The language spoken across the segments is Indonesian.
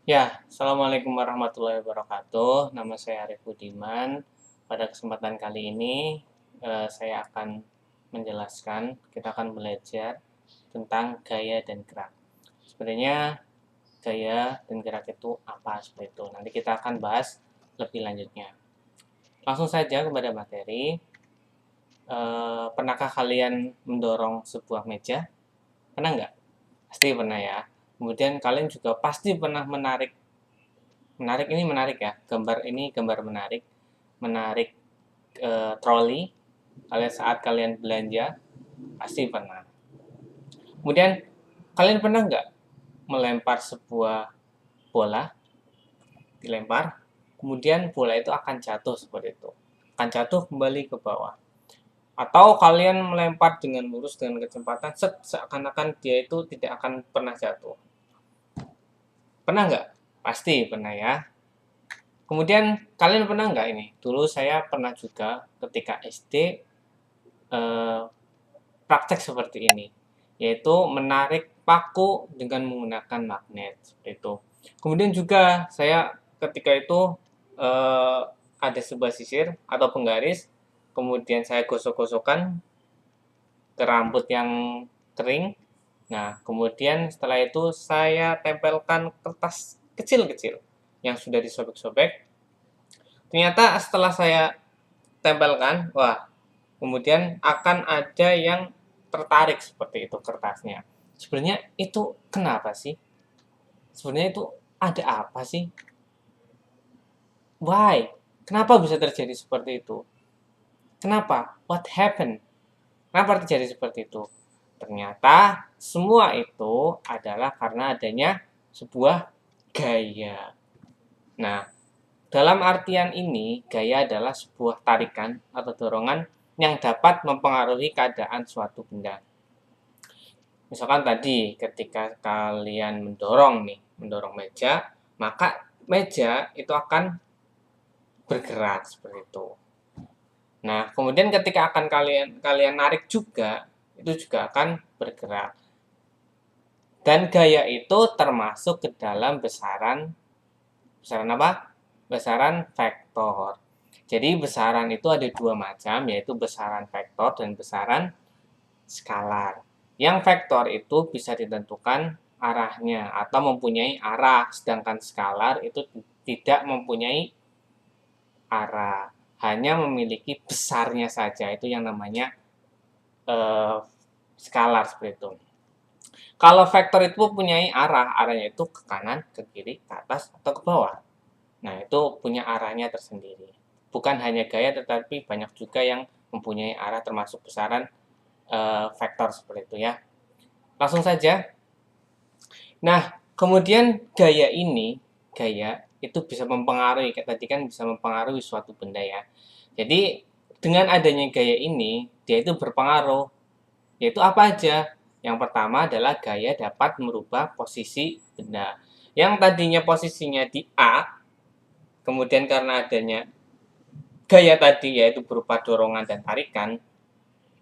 Ya, Assalamualaikum warahmatullahi wabarakatuh. Nama saya Arif Budiman. Pada kesempatan kali ini, saya akan menjelaskan, kita akan belajar tentang gaya dan gerak. Sebenarnya gaya dan gerak itu apa seperti itu. Nanti kita akan bahas lebih lanjutnya. Langsung saja kepada materi. Pernahkah kalian mendorong sebuah meja? Pernah nggak? Pasti pernah ya. Kemudian kalian juga pasti pernah menarik. Menarik ini menarik ya. Gambar ini gambar menarik. Menarik troli kalian saat kalian belanja pasti pernah. Kemudian kalian pernah nggak melempar sebuah bola, dilempar, kemudian bola itu akan jatuh seperti itu, akan jatuh kembali ke bawah. Atau kalian melempar dengan lurus dengan kecepatan, seakan-akan dia itu tidak akan pernah jatuh. Pernah nggak? Pasti pernah ya. Kemudian kalian pernah nggak ini? Dulu saya pernah juga ketika SD praktek seperti ini, yaitu menarik paku dengan menggunakan magnet seperti itu. Kemudian juga saya ketika itu ada sebuah sisir atau penggaris, kemudian saya gosok-gosokkan ke rambut yang kering. Nah, kemudian setelah itu saya tempelkan kertas kecil-kecil yang sudah disobek-sobek. Ternyata setelah saya tempelkan, wah, kemudian akan ada yang tertarik seperti itu kertasnya. Sebenarnya itu kenapa sih? Sebenarnya itu ada apa sih? Why? Kenapa bisa terjadi seperti itu? Kenapa? What happened? Kenapa terjadi seperti itu? Ternyata semua itu adalah karena adanya sebuah gaya. Nah, dalam artian ini, gaya adalah sebuah tarikan atau dorongan yang dapat mempengaruhi keadaan suatu benda. Misalkan tadi ketika kalian mendorong meja, maka meja itu akan bergerak seperti itu. Nah, kemudian ketika akan kalian kalian narik juga, itu juga akan bergerak. Dan gaya itu termasuk ke dalam besaran apa? Besaran vektor. Jadi besaran itu ada dua macam, yaitu besaran vektor dan besaran skalar. Yang vektor itu bisa ditentukan arahnya atau mempunyai arah, sedangkan skalar itu tidak mempunyai arah, hanya memiliki besarnya saja. Itu yang namanya eh, skalar seperti itu. Kalau vektor itu mempunyai arah, arahnya itu ke kanan, ke kiri, ke atas, atau ke bawah. Nah, itu punya arahnya tersendiri. Bukan hanya gaya, tetapi banyak juga yang mempunyai arah termasuk besaran vektor seperti itu ya. Langsung saja. Nah, kemudian gaya itu bisa mempengaruhi, kayak tadi kan bisa mempengaruhi suatu benda ya. Jadi, dengan adanya gaya ini, dia itu berpengaruh, yaitu apa aja? Yang pertama adalah gaya dapat merubah posisi benda. Yang tadinya posisinya di A, kemudian karena adanya gaya tadi, yaitu berupa dorongan dan tarikan,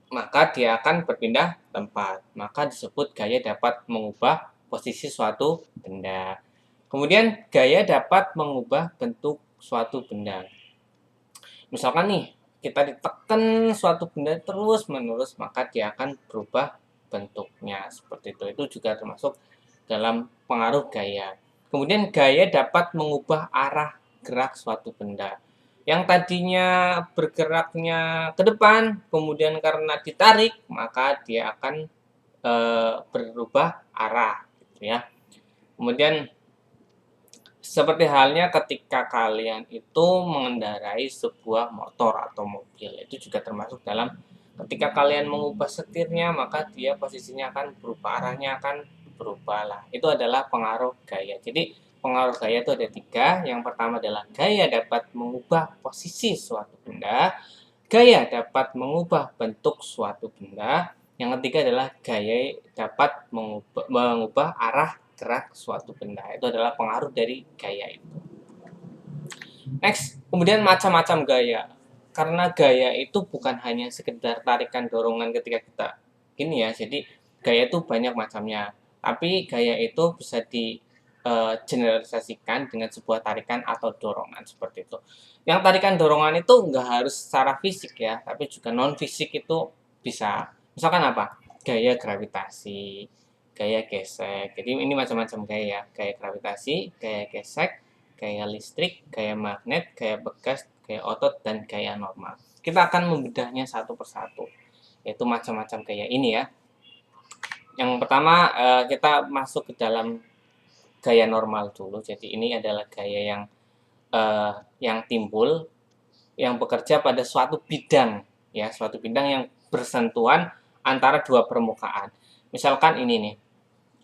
maka dia akan berpindah tempat. Maka disebut gaya dapat mengubah posisi suatu benda. Kemudian gaya dapat mengubah bentuk suatu benda. Misalkan nih, kita ditekan suatu benda terus-menerus, maka dia akan berubah bentuknya seperti itu. Itu juga termasuk dalam pengaruh gaya. Kemudian gaya dapat mengubah arah gerak suatu benda. Yang tadinya bergeraknya ke depan, kemudian karena ditarik, maka dia akan berubah arah, gitu ya. Kemudian seperti halnya ketika kalian itu mengendarai sebuah motor atau mobil, itu juga termasuk dalam ketika kalian mengubah setirnya, maka dia posisinya akan berubah, arahnya akan berubah lah. Itu adalah pengaruh gaya. Jadi pengaruh gaya itu ada tiga. Yang pertama adalah gaya dapat mengubah posisi suatu benda, gaya dapat mengubah bentuk suatu benda, yang ketiga adalah gaya dapat mengubah arah gerak suatu benda. Itu adalah pengaruh dari gaya itu. Next, kemudian macam-macam gaya. Karena gaya itu bukan hanya sekedar tarikan dorongan ketika kita gini ya. Jadi gaya itu banyak macamnya. Tapi gaya itu bisa generalisasikan dengan sebuah tarikan atau dorongan seperti itu. Yang tarikan dorongan itu nggak harus secara fisik ya, tapi juga non fisik itu bisa. Misalkan apa? Gaya gravitasi, gaya gesek. Jadi ini macam-macam gaya. Gaya gravitasi, gaya gesek, gaya listrik, gaya magnet, gaya bekas, gaya otot, dan gaya normal. Kita akan membedahnya satu persatu. Yaitu macam-macam gaya ini ya. Yang pertama kita masuk ke dalam gaya normal dulu. Jadi ini adalah gaya yang timbul, yang bekerja pada suatu bidang, ya, suatu bidang yang bersentuhan antara dua permukaan. Misalkan ini nih,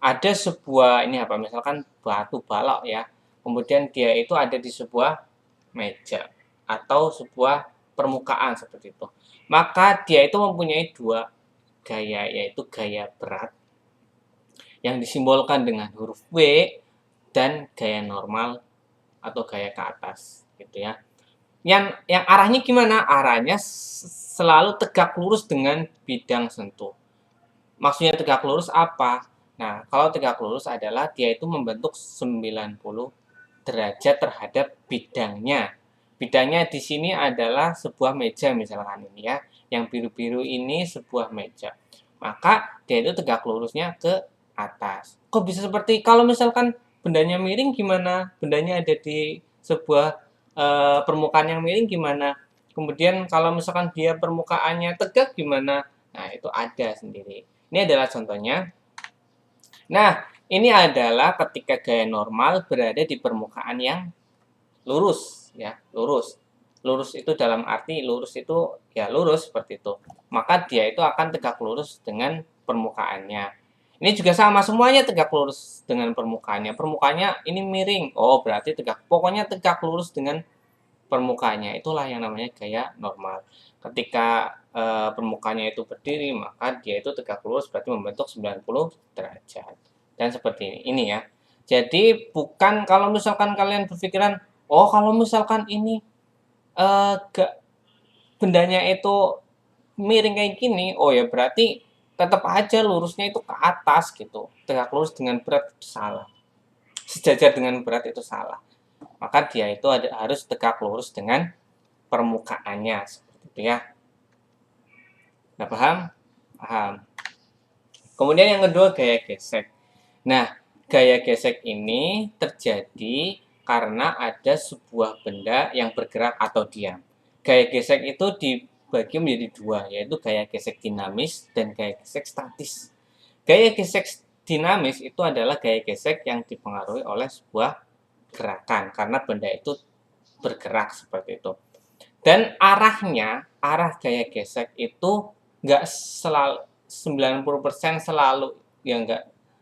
ada sebuah ini apa? Misalkan batu balok ya, kemudian dia itu ada di sebuah meja atau sebuah permukaan seperti itu. Maka dia itu mempunyai dua gaya, yaitu gaya berat yang disimbolkan dengan huruf W dan gaya normal atau gaya ke atas gitu ya. Yang arahnya gimana? Arahnya selalu tegak lurus dengan bidang sentuh. Maksudnya tegak lurus apa? Nah, kalau tegak lurus adalah dia itu membentuk 90 derajat terhadap bidangnya. Bidangnya di sini adalah sebuah meja misalkan ini ya. Yang biru-biru ini sebuah meja. Maka dia itu tegak lurusnya ke atas. Kok bisa seperti kalau misalkan bendanya miring gimana? Bendanya ada di sebuah permukaan yang miring gimana? Kemudian kalau misalkan dia permukaannya tegak gimana? Nah, itu ada sendiri. Ini adalah contohnya. Nah, ini adalah ketika gaya normal berada di permukaan yang lurus, ya, lurus. Lurus itu dalam arti lurus itu ya lurus seperti itu. Maka dia itu akan tegak lurus dengan permukaannya. Ini juga sama, semuanya tegak lurus dengan permukaannya. Permukaannya ini miring, oh berarti tegak. Pokoknya tegak lurus dengan permukaannya. Itulah yang namanya gaya normal. Ketika permukaannya itu berdiri, maka dia itu tegak lurus berarti membentuk 90 derajat. Dan seperti ini ya. Jadi bukan kalau misalkan kalian berpikiran, oh kalau misalkan ini bendanya itu miring kayak gini, oh ya berarti tetap aja lurusnya itu ke atas gitu. Tegak lurus dengan berat itu salah. Sejajar dengan berat itu salah. Maka dia itu harus tegak lurus dengan permukaannya seperti itu ya. Nah, paham? Paham. Kemudian yang kedua gaya gesek. Nah, gaya gesek ini terjadi karena ada sebuah benda yang bergerak atau diam. Gaya gesek itu dibagi menjadi dua, yaitu gaya gesek dinamis dan gaya gesek statis. Gaya gesek dinamis itu adalah gaya gesek yang dipengaruhi oleh sebuah gerakan, karena benda itu bergerak seperti itu. Dan arah gaya gesek itu nggak selalu 90% selalu, ya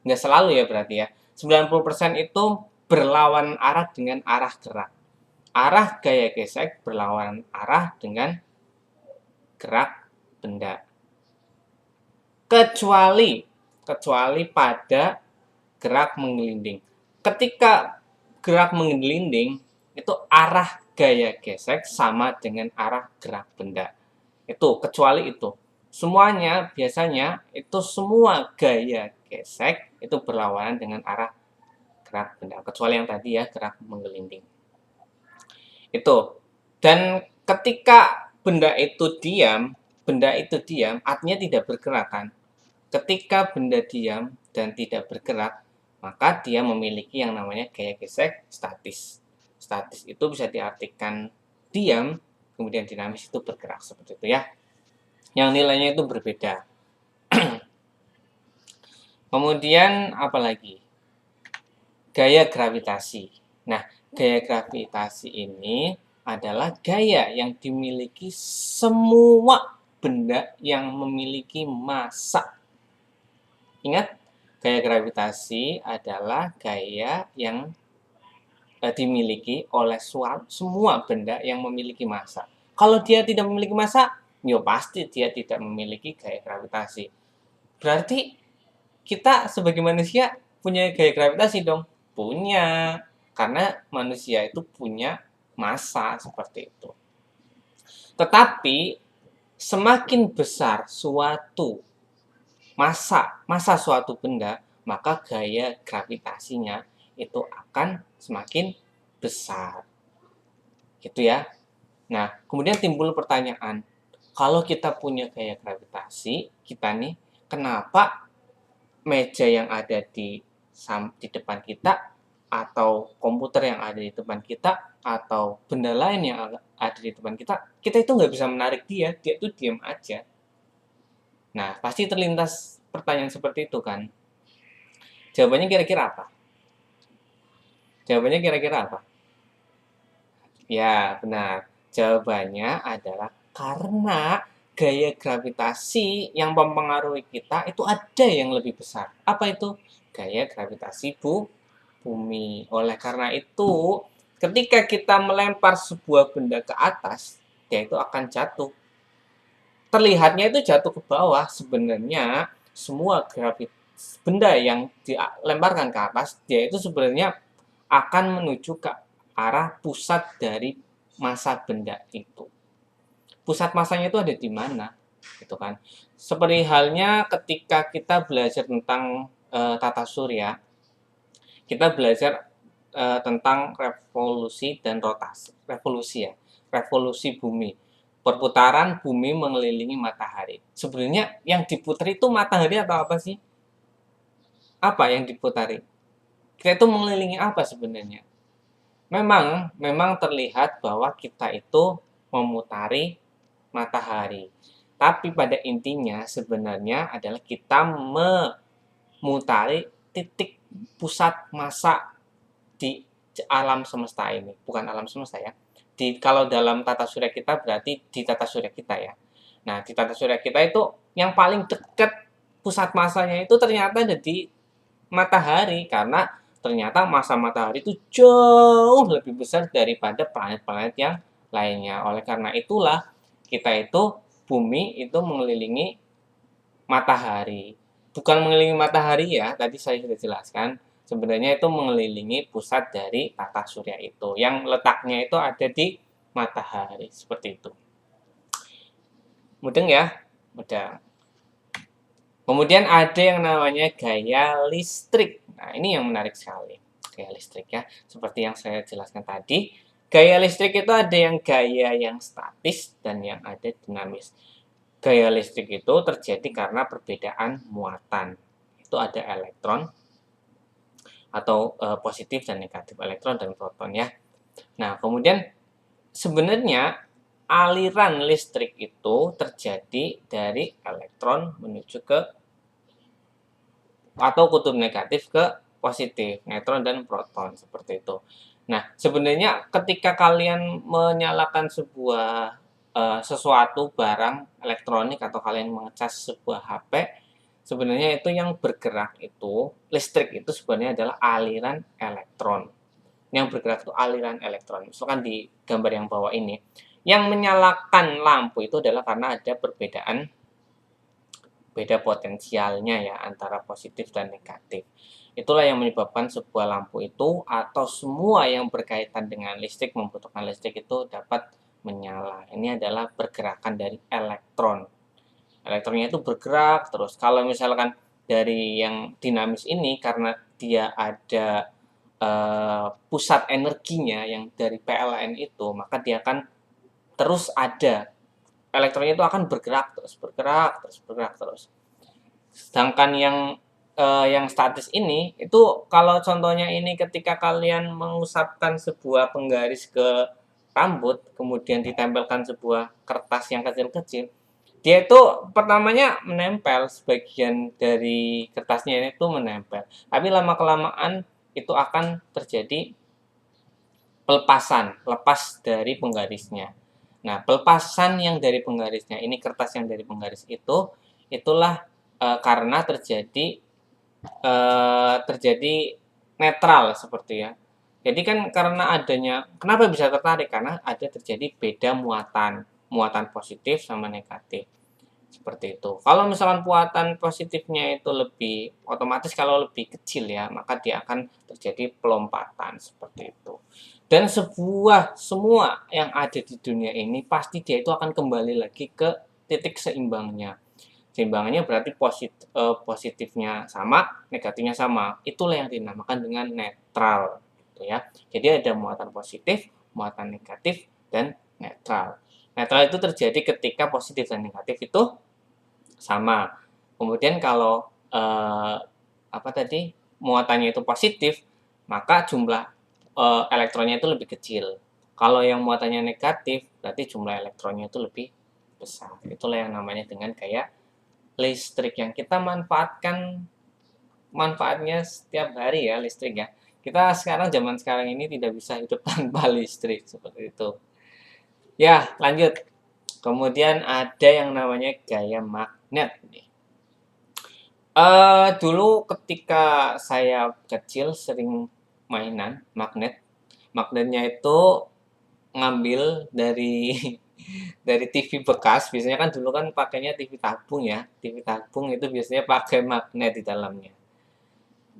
nggak selalu ya berarti ya. 90% itu berlawan arah dengan arah gerak. Arah gaya gesek berlawan arah dengan gerak benda. Kecuali pada gerak menggelinding. Ketika gerak menggelinding, itu arah gaya gesek sama dengan arah gerak benda. Itu, kecuali itu. Semuanya biasanya itu semua gaya gesek itu berlawanan dengan arah gerak benda. Kecuali yang tadi ya, gerak menggelinding. Itu. Dan ketika benda itu diam, artinya tidak bergerak kan. Ketika benda diam dan tidak bergerak, maka dia memiliki yang namanya gaya gesek statis. Statis itu bisa diartikan diam, kemudian dinamis itu bergerak seperti itu ya. Yang nilainya itu berbeda. Kemudian apa lagi? Gaya gravitasi. Nah, gaya gravitasi ini adalah gaya yang dimiliki semua benda yang memiliki massa. Ingat, gaya gravitasi adalah gaya yang dimiliki oleh semua benda yang memiliki massa. Kalau dia tidak memiliki massa, ya pasti dia tidak memiliki gaya gravitasi. Berarti kita sebagai manusia punya gaya gravitasi dong? Punya. Karena manusia itu punya massa seperti itu. Tetapi semakin besar suatu massa suatu benda, maka gaya gravitasinya itu akan semakin besar. Gitu ya. Nah, kemudian timbul pertanyaan, kalau kita punya gaya gravitasi, kita nih, kenapa meja yang ada di depan kita, atau komputer yang ada di depan kita, atau benda lain yang ada di depan kita itu nggak bisa menarik dia itu diam aja. Nah, pasti terlintas pertanyaan seperti itu kan. Jawabannya kira-kira apa? Jawabannya kira-kira apa? Ya, benar. Jawabannya adalah karena gaya gravitasi yang mempengaruhi kita itu ada yang lebih besar. Apa itu? Gaya gravitasi bumi. Oleh karena itu, ketika kita melempar sebuah benda ke atas, dia itu akan jatuh. Terlihatnya itu jatuh ke bawah, sebenarnya semua benda yang dilemparkan ke atas, dia itu sebenarnya akan menuju ke arah pusat dari massa benda itu. Pusat massanya itu ada di mana? Gitu kan. Seperti halnya ketika kita belajar tentang tata surya, kita belajar tentang revolusi dan rotasi. Revolusi ya, revolusi bumi. Perputaran bumi mengelilingi matahari. Sebenarnya yang diputar itu matahari atau apa sih? Apa yang diputari? Kita itu mengelilingi apa sebenarnya? Memang terlihat bahwa kita itu memutari matahari. Tapi pada intinya sebenarnya adalah kita memutari titik pusat massa di alam semesta ini. Bukan alam semesta ya. Kalau dalam tata surya kita berarti di tata surya kita ya. Nah, di tata surya kita itu yang paling dekat pusat massanya itu ternyata ada di matahari, karena ternyata massa matahari itu jauh lebih besar daripada planet-planet yang lainnya. Oleh karena itulah kita itu bumi itu mengelilingi matahari. Bukan mengelilingi matahari ya, tadi saya sudah jelaskan. Sebenarnya itu mengelilingi pusat dari tata surya itu, yang letaknya itu ada di matahari, seperti itu. Mudeng ya? Mudeng. Kemudian ada yang namanya gaya listrik. Nah, ini yang menarik sekali. Gaya listrik ya. Seperti yang saya jelaskan tadi, gaya listrik itu ada yang gaya yang statis dan yang ada dinamis. Gaya listrik itu terjadi karena perbedaan muatan. Itu ada elektron atau positif dan negatif elektron dan proton ya. Nah, kemudian sebenarnya aliran listrik itu terjadi dari elektron menuju ke atau kutub negatif ke positif, neutron dan proton seperti itu. Nah, sebenarnya ketika kalian menyalakan sebuah sesuatu barang elektronik atau kalian mengecas sebuah HP, sebenarnya itu yang bergerak itu listrik itu sebenarnya adalah aliran elektron. Yang bergerak itu aliran elektron. Misalkan di gambar yang bawah ini, yang menyalakan lampu itu adalah karena ada perbedaan beda potensialnya ya antara positif dan negatif. Itulah yang menyebabkan sebuah lampu itu atau semua yang berkaitan dengan listrik membutuhkan listrik itu dapat menyala. Ini adalah pergerakan dari elektron. Elektronnya itu bergerak terus. Kalau misalkan dari yang dinamis ini karena dia ada pusat energinya yang dari PLN itu, maka dia akan terus ada, elektronnya itu akan bergerak terus, bergerak terus, bergerak terus. Sedangkan yang statis ini, itu kalau contohnya ini ketika kalian mengusapkan sebuah penggaris ke rambut, kemudian ditempelkan sebuah kertas yang kecil-kecil, dia itu pertamanya menempel, sebagian dari kertasnya itu menempel. Tapi lama-kelamaan itu akan terjadi pelepasan, lepas dari penggarisnya. Nah, pelepasan yang dari penggarisnya, ini kertas yang dari penggaris itu, itulah karena terjadi netral seperti ya. Jadi kan karena adanya, kenapa bisa tertarik? Karena ada terjadi beda muatan, muatan positif sama negatif. Seperti itu. Kalau misalkan muatan positifnya itu lebih otomatis kalau lebih kecil ya, maka dia akan terjadi pelompatan seperti itu. Dan semua yang ada di dunia ini pasti dia itu akan kembali lagi ke titik seimbangnya. Keseimbangannya berarti positifnya sama, negatifnya sama. Itulah yang dinamakan dengan netral, gitu ya. Jadi ada muatan positif, muatan negatif, dan netral. Netral itu terjadi ketika positif dan negatif itu sama. Kemudian kalau apa tadi muatannya itu positif, maka jumlah elektronnya itu lebih kecil. Kalau yang muatannya negatif, berarti jumlah elektronnya itu lebih besar. Itulah yang namanya dengan kayak listrik yang kita manfaatnya setiap hari ya listrik ya. Kita sekarang zaman sekarang ini tidak bisa hidup tanpa listrik seperti itu. Ya, lanjut. Kemudian ada yang namanya gaya magnet nih. Dulu ketika saya kecil sering mainan magnet. Magnetnya itu ngambil dari dari TV bekas. Biasanya kan dulu kan pakainya TV tabung ya. TV tabung itu biasanya pakai magnet di dalamnya.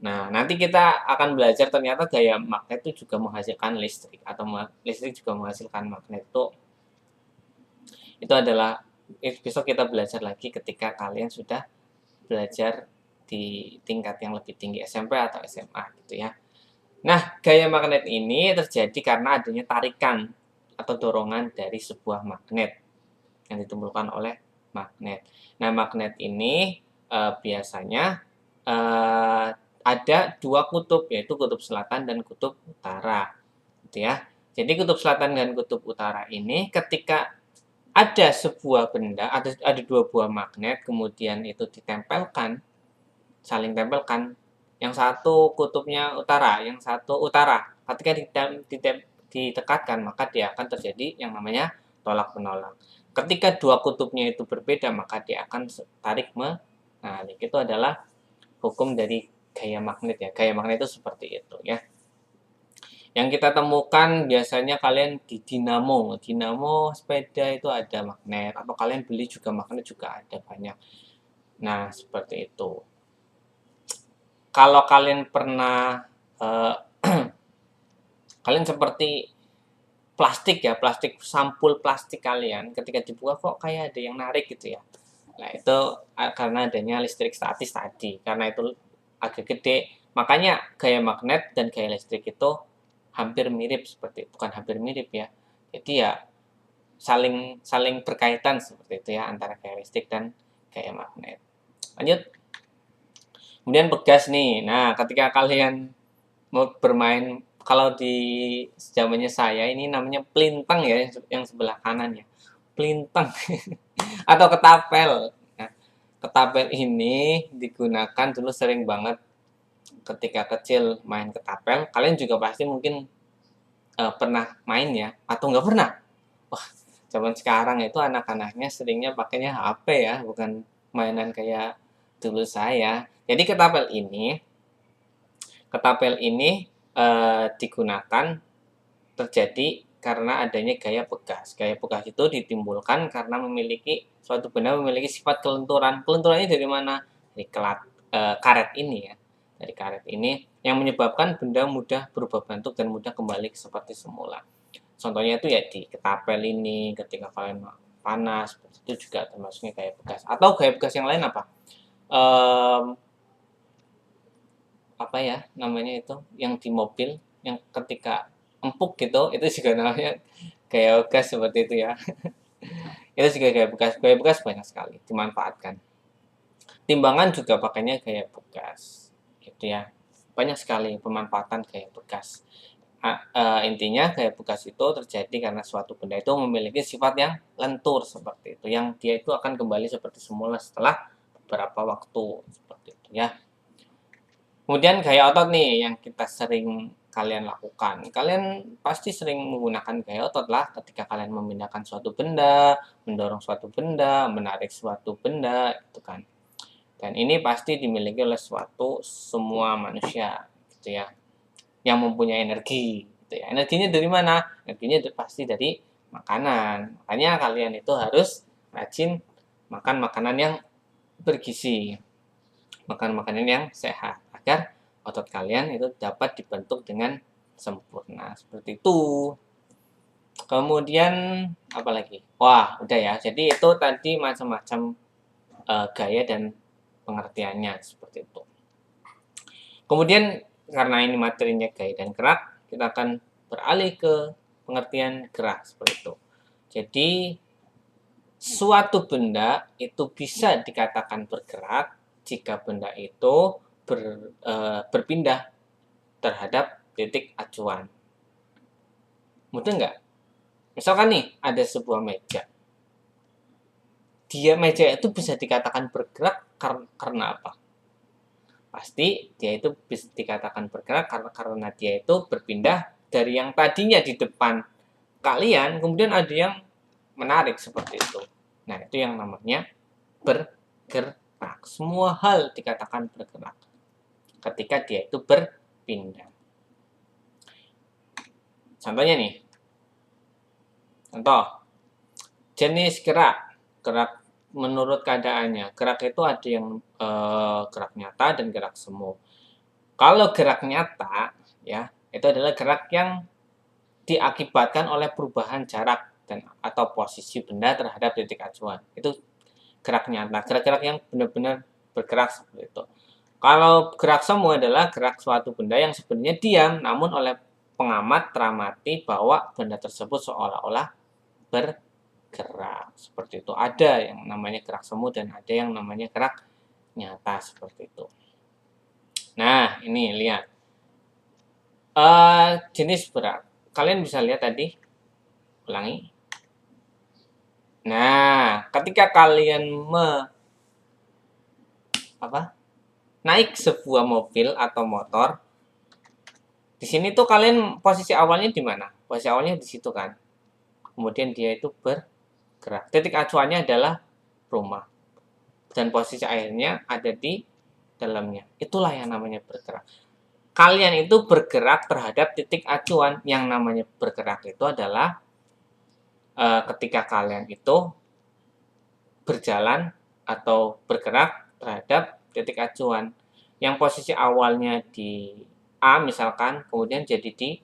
Nah, nanti kita akan belajar ternyata gaya magnet itu juga menghasilkan listrik atau listrik juga menghasilkan magnet itu adalah besok kita belajar lagi ketika kalian sudah belajar di tingkat yang lebih tinggi SMP atau SMA gitu ya. Nah, gaya magnet ini terjadi karena adanya tarikan atau dorongan dari sebuah magnet yang ditimbulkan oleh magnet. Nah, magnet ini biasanya ada dua kutub, yaitu kutub selatan dan kutub utara, gitu ya. Jadi kutub selatan dan kutub utara ini ketika ada sebuah benda, ada dua buah magnet, kemudian itu ditempelkan, saling tempelkan, yang satu kutubnya utara, yang satu utara. Ketika ditekatkan, maka dia akan terjadi yang namanya tolak menolak. Ketika dua kutubnya itu berbeda, maka dia akan tarik menarik. Itu adalah hukum dari gaya magnet ya. Gaya magnet itu seperti itu ya. Yang kita temukan biasanya kalian di dinamo. Dinamo sepeda itu ada magnet, atau kalian beli juga magnet juga ada banyak. Nah, seperti itu. Kalau kalian pernah kalian seperti plastik ya, plastik sampul plastik kalian ketika dibuka kok kayak ada yang narik gitu ya. Nah, itu karena adanya listrik statis tadi. Karena itu agak gede, makanya gaya magnet dan gaya listrik itu hampir mirip seperti itu. Bukan hampir mirip ya. Jadi ya saling saling berkaitan seperti itu ya antara gaya listrik dan gaya magnet. Lanjut. Kemudian pegas nih. Nah, ketika kalian mau bermain kalau di zamannya saya ini namanya pelintang ya yang sebelah kanan ya. Pelintang atau ketapel. Nah, ketapel ini digunakan dulu sering banget ketika kecil main ketapel. Kalian juga pasti mungkin pernah main ya atau nggak pernah? Wah, zaman sekarang itu anak-anaknya seringnya pakainya HP ya, bukan mainan kayak dulu saya. Jadi ketapel ini digunakan terjadi karena adanya gaya pegas. Gaya pegas itu ditimbulkan karena suatu benda memiliki sifat kelenturan. Kelenturannya dari mana? Dari karet ini ya. Dari karet ini yang menyebabkan benda mudah berubah bentuk dan mudah kembali seperti semula. Contohnya itu ya di ketapel ini ketika kalian panas itu juga termasuknya gaya bekas. Atau gaya bekas yang lain apa? Apa ya namanya itu yang di mobil yang ketika empuk gitu itu juga namanya gaya bekas seperti itu ya. Itu juga gaya bekas banyak sekali dimanfaatkan. Timbangan juga pakainya gaya bekas gitu ya, banyak sekali pemanfaatan gaya bekas. Intinya gaya bekas itu terjadi karena suatu benda itu memiliki sifat yang lentur seperti itu, yang dia itu akan kembali seperti semula setelah beberapa waktu seperti itu ya. Kemudian gaya otot nih yang kita sering kalian lakukan. Kalian pasti sering menggunakan gaya otot lah ketika kalian memindahkan suatu benda, mendorong suatu benda, menarik suatu benda, gitu kan. Dan ini pasti dimiliki oleh semua manusia, gitu ya, yang mempunyai energi, gitu ya. Energinya dari mana? Energinya pasti dari makanan. Makanya kalian itu harus rajin makan makanan yang bergizi, makan makanan yang sehat agar otot kalian itu dapat dibentuk dengan sempurna seperti itu. Kemudian apa lagi? Wah, udah ya. Jadi itu tadi macam-macam gaya dan pengertiannya seperti itu. Kemudian karena ini materinya gaya dan gerak, kita akan beralih ke pengertian gerak seperti itu. Jadi suatu benda itu bisa dikatakan bergerak jika benda itu berpindah terhadap titik acuan. Mudah nggak? Misalkan nih, ada sebuah meja. Meja itu bisa dikatakan bergerak karena apa? Pasti dia itu bisa dikatakan bergerak karena dia itu berpindah dari yang tadinya di depan kalian, kemudian ada yang menarik seperti itu. Nah, itu yang namanya bergerak. Semua hal dikatakan bergerak ketika dia itu berpindah. Contohnya nih. Contoh. Jenis gerak. Gerak menurut keadaannya. Gerak itu ada yang gerak nyata dan gerak semu. Kalau gerak nyata, ya, itu adalah gerak yang diakibatkan oleh perubahan jarak atau posisi benda terhadap titik acuan. Itu gerak nyata, gerak-gerak yang benar-benar bergerak seperti itu. Kalau gerak semu adalah gerak suatu benda yang sebenarnya diam, namun oleh pengamat teramati bahwa benda tersebut seolah-olah bergerak. Seperti itu. Ada yang namanya gerak semu dan ada yang namanya gerak nyata seperti itu. Nah, ini lihat. Jenis gerak. Kalian bisa lihat tadi. Ulangi. Nah, ketika kalian naik sebuah mobil atau motor, di sini tuh kalian posisi awalnya di mana? Posisi awalnya di situ kan. Kemudian dia itu bergerak. Titik acuannya adalah rumah. Dan posisi akhirnya ada di dalamnya. Itulah yang namanya bergerak. Kalian itu bergerak terhadap titik acuan. Yang namanya bergerak itu adalah ketika kalian itu berjalan atau bergerak terhadap titik acuan. Yang posisi awalnya di A misalkan, kemudian jadi di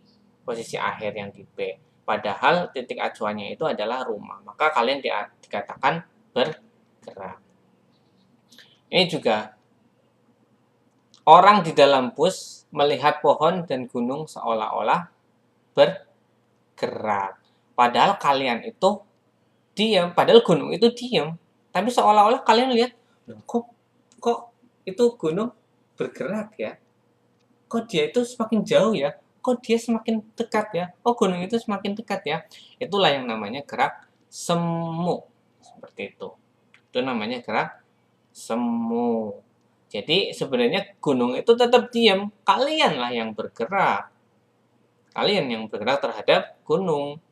posisi akhir yang di B. Padahal titik acuannya itu adalah rumah. Maka kalian dikatakan bergerak. Ini juga orang di dalam bus melihat pohon dan gunung seolah-olah bergerak. Padahal kalian itu diam, padahal gunung itu diam. Tapi seolah-olah kalian lihat, kok itu gunung bergerak ya? Kok dia itu semakin jauh ya? Kok dia semakin dekat ya? Oh, gunung itu semakin dekat ya? Itulah yang namanya gerak semu. Seperti itu. Itu namanya gerak semu. Jadi sebenarnya gunung itu tetap diam. Kalianlah yang bergerak. Kalian yang bergerak terhadap gunung.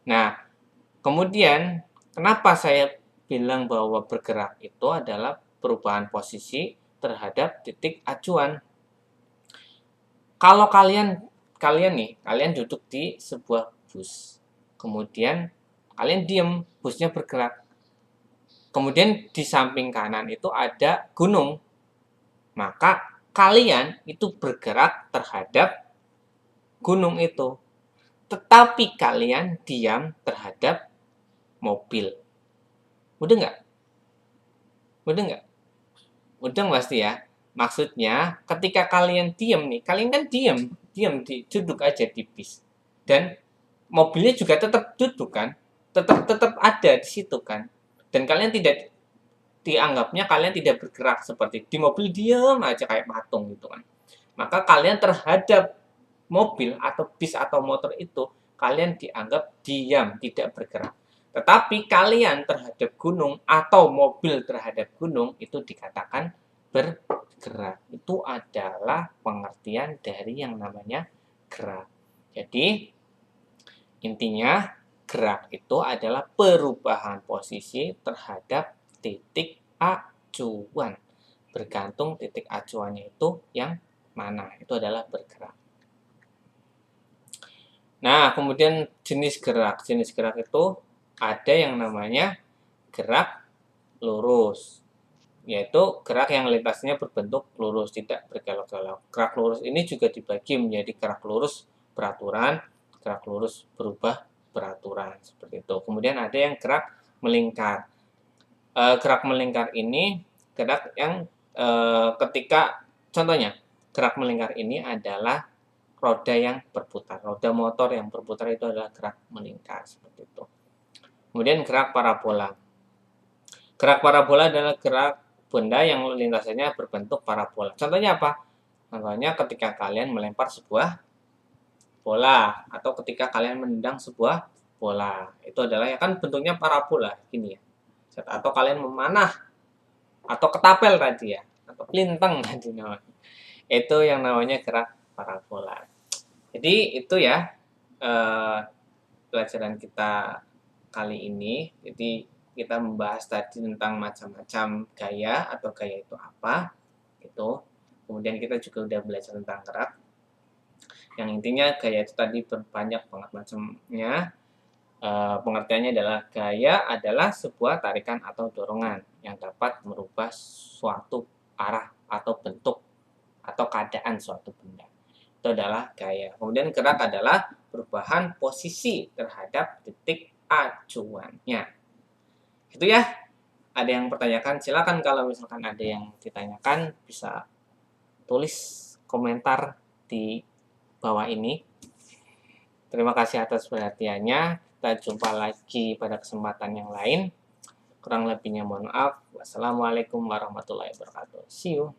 Nah, kemudian kenapa saya bilang bahwa bergerak itu adalah perubahan posisi terhadap titik acuan. Kalau kalian duduk di sebuah bus. Kemudian kalian diam, busnya bergerak. Kemudian di samping kanan itu ada gunung. Maka kalian itu bergerak terhadap gunung itu. Tetapi kalian diam terhadap mobil. Mudah nggak? Mudah nggak? Mudah pasti ya. Maksudnya ketika kalian diam nih, kalian kan diam duduk aja di bis. Dan mobilnya juga tetap duduk kan? Tetap ada di situ kan? Dan kalian tidak dianggapnya kalian tidak bergerak seperti di mobil diam aja kayak patung gitu kan. Maka kalian terhadap mobil atau bis atau motor itu kalian dianggap diam, tidak bergerak. Tetapi kalian terhadap gunung atau mobil terhadap gunung itu dikatakan bergerak. Itu adalah pengertian dari yang namanya gerak. Jadi intinya gerak itu adalah perubahan posisi terhadap titik acuan. Bergantung titik acuannya itu yang mana. Itu adalah bergerak. Nah, kemudian jenis gerak. Jenis gerak itu ada yang namanya gerak lurus, yaitu gerak yang lintasnya berbentuk lurus, tidak berkelok-kelok. Gerak lurus ini juga dibagi menjadi gerak lurus beraturan, gerak lurus berubah beraturan, seperti itu. Kemudian ada yang gerak melingkar. gerak melingkar ini gerak yang ketika contohnya gerak melingkar ini adalah roda yang berputar, roda motor yang berputar itu adalah gerak melingkar seperti itu. Kemudian gerak parabola. Gerak parabola adalah gerak benda yang lintasannya berbentuk parabola. Contohnya apa? Contohnya ketika kalian melempar sebuah bola atau ketika kalian menendang sebuah bola. Itu adalah ya kan bentuknya parabola gini ya. Atau kalian memanah atau ketapel tadi ya, atau pelintang tadi namanya. Itu yang namanya gerak parabola. Jadi itu ya pelajaran kita kali ini. Jadi kita membahas tadi tentang macam-macam gaya atau gaya itu apa. Itu. Kemudian kita juga udah belajar tentang gerak. Yang intinya gaya itu tadi banyak banget macamnya. Pengertiannya adalah gaya adalah sebuah tarikan atau dorongan yang dapat merubah suatu arah atau bentuk atau keadaan suatu benda. Itu adalah gaya. Kemudian gerak adalah perubahan posisi terhadap titik acuannya. Itu ya. Ada yang pertanyakan, silakan kalau misalkan ada yang ditanyakan bisa tulis komentar di bawah ini. Terima kasih atas perhatiannya. Kita jumpa lagi pada kesempatan yang lain. Kurang lebihnya mohon maaf. Wassalamualaikum warahmatullahi wabarakatuh. See you.